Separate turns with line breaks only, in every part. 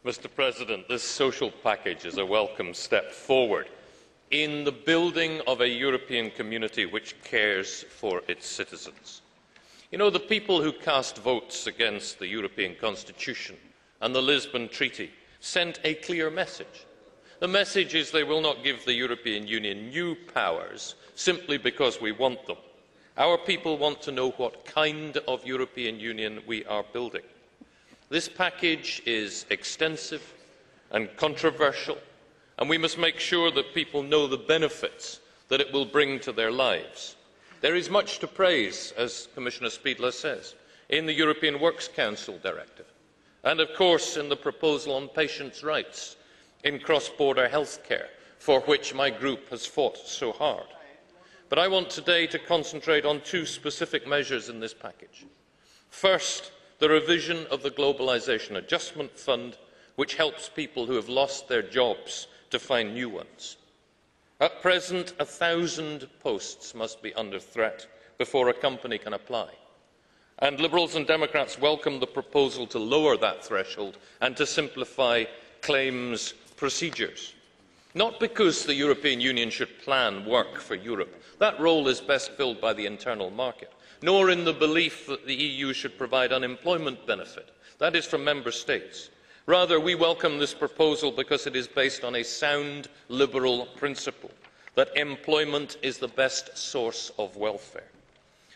Mr. President, this social package is a welcome step forward in the building of a European community which cares for its citizens. You know, the people who cast votes against the European Constitution and the Lisbon Treaty sent a clear message. The message is they will not give the European Union new powers simply because we want them. Our people want to know what kind of European Union we are building. This package is extensive and controversial, and we must make sure that people know the benefits that it will bring to their lives. There is much to praise, as Commissioner Špidla says, in the European Works Council Directive, and of course in the proposal on patients' rights in cross-border health care, for which my group has fought so hard. But I want today to concentrate on two specific measures in this package. First, the revision of the Globalisation Adjustment Fund, which helps people who have lost their jobs to find new ones. At present, 1,000 posts must be under threat before a company can apply. And Liberals and Democrats welcome the proposal to lower that threshold and to simplify claims procedures. Not because the European Union should plan work for Europe. That role is best filled by the internal market. Nor in the belief that the EU should provide unemployment benefit. That is from Member States. Rather, we welcome this proposal because it is based on a sound liberal principle that employment is the best source of welfare.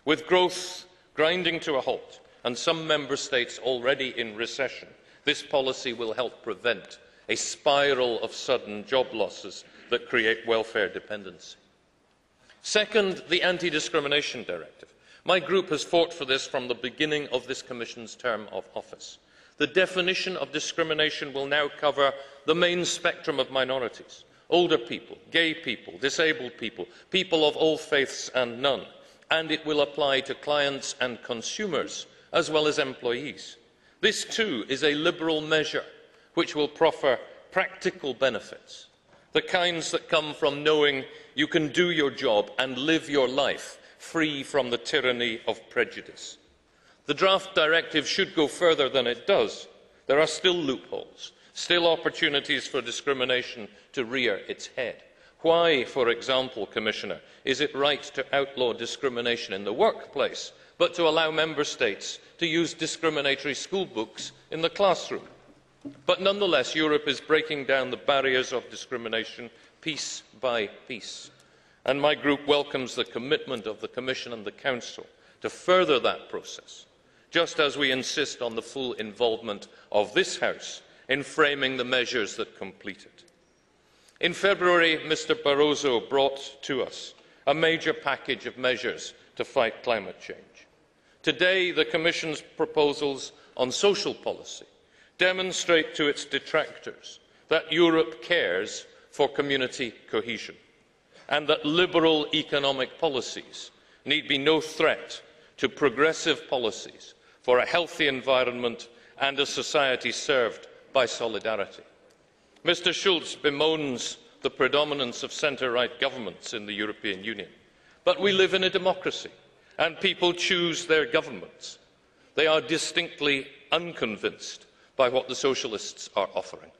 With growth grinding to a halt and some Member States already in recession, this policy will help prevent a spiral of sudden job losses that create welfare dependency. Second, the Anti-Discrimination Directive. My group has fought for this from the beginning of this Commission's term of office. The definition of discrimination will now cover the main spectrum of minorities: older people, gay people, disabled people, people of all faiths and none, and it will apply to clients and consumers as well as employees. This too is a liberal measure which will proffer practical benefits, the kinds that come from knowing you can do your job and live your life free from the tyranny of prejudice. The draft directive should go further than it does. There are still loopholes, still opportunities for discrimination to rear its head. Why, for example, Commissioner, is it right to outlaw discrimination in the workplace, but to allow Member States to use discriminatory school books in the classroom? But nonetheless, Europe is breaking down the barriers of discrimination piece by piece. And my group welcomes the commitment of the Commission and the Council to further that process, just as we insist on the full involvement of this House in framing the measures that complete it. In February, Mr. Barroso brought to us a major package of measures to fight climate change. Today, the Commission's proposals on social policy demonstrate to its detractors that Europe cares for community cohesion, and that liberal economic policies need be no threat to progressive policies for a healthy environment and a society served by solidarity. Mr. Schulz bemoans the predominance of centre-right governments in the European Union, but we live in a democracy and people choose their governments. They are distinctly unconvinced by what the socialists are offering.